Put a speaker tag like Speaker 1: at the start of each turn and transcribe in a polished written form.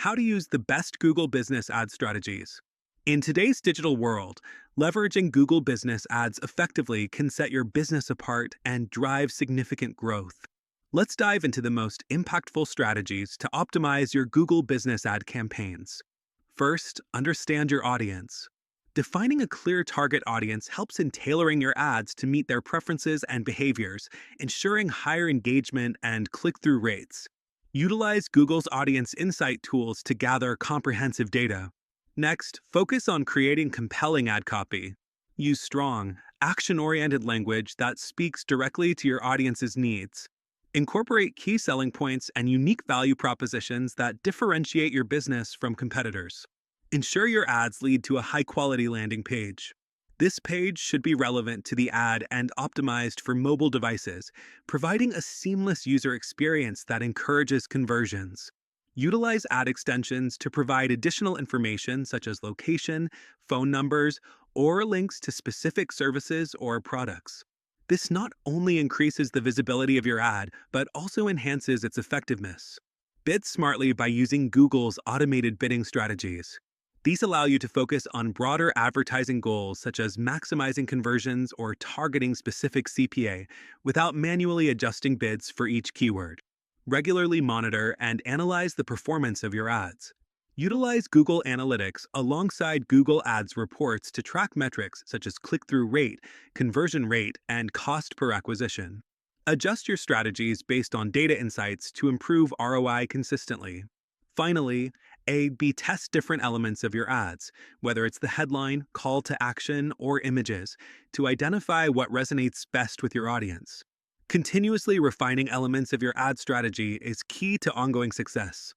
Speaker 1: How to use the best Google Business ad strategies. In today's digital world, leveraging Google Business ads effectively can set your business apart and drive significant growth. Let's dive into the most impactful strategies to optimize your Google Business ad campaigns. First, understand your audience. Defining a clear target audience helps in tailoring your ads to meet their preferences and behaviors, ensuring higher engagement and click through rates. Utilize Google's audience insight tools to gather comprehensive data. Next, focus on creating compelling ad copy. Use strong, action oriented language that speaks directly to your audience's needs. Incorporate key selling points and unique value propositions that differentiate your business from competitors. Ensure your ads lead to a high quality landing page. This page should be relevant to the ad and optimized for mobile devices, providing a seamless user experience that encourages conversions. Utilize ad extensions to provide additional information such as location, phone numbers, or links to specific services or products. This not only increases the visibility of your ad, but also enhances its effectiveness. Bid smartly by using Google's automated bidding strategies. These allow you to focus on broader advertising goals such as maximizing conversions or targeting specific CPA without manually adjusting bids for each keyword. Regularly monitor and analyze the performance of your ads. Utilize Google Analytics alongside Google Ads reports to track metrics such as click-through rate, conversion rate, and cost per acquisition. Adjust your strategies based on data insights to improve ROI consistently. Finally, A/B test different elements of your ads, whether it's the headline, call to action, or images, to identify what resonates best with your audience. Continuously refining elements of your ad strategy is key to ongoing success.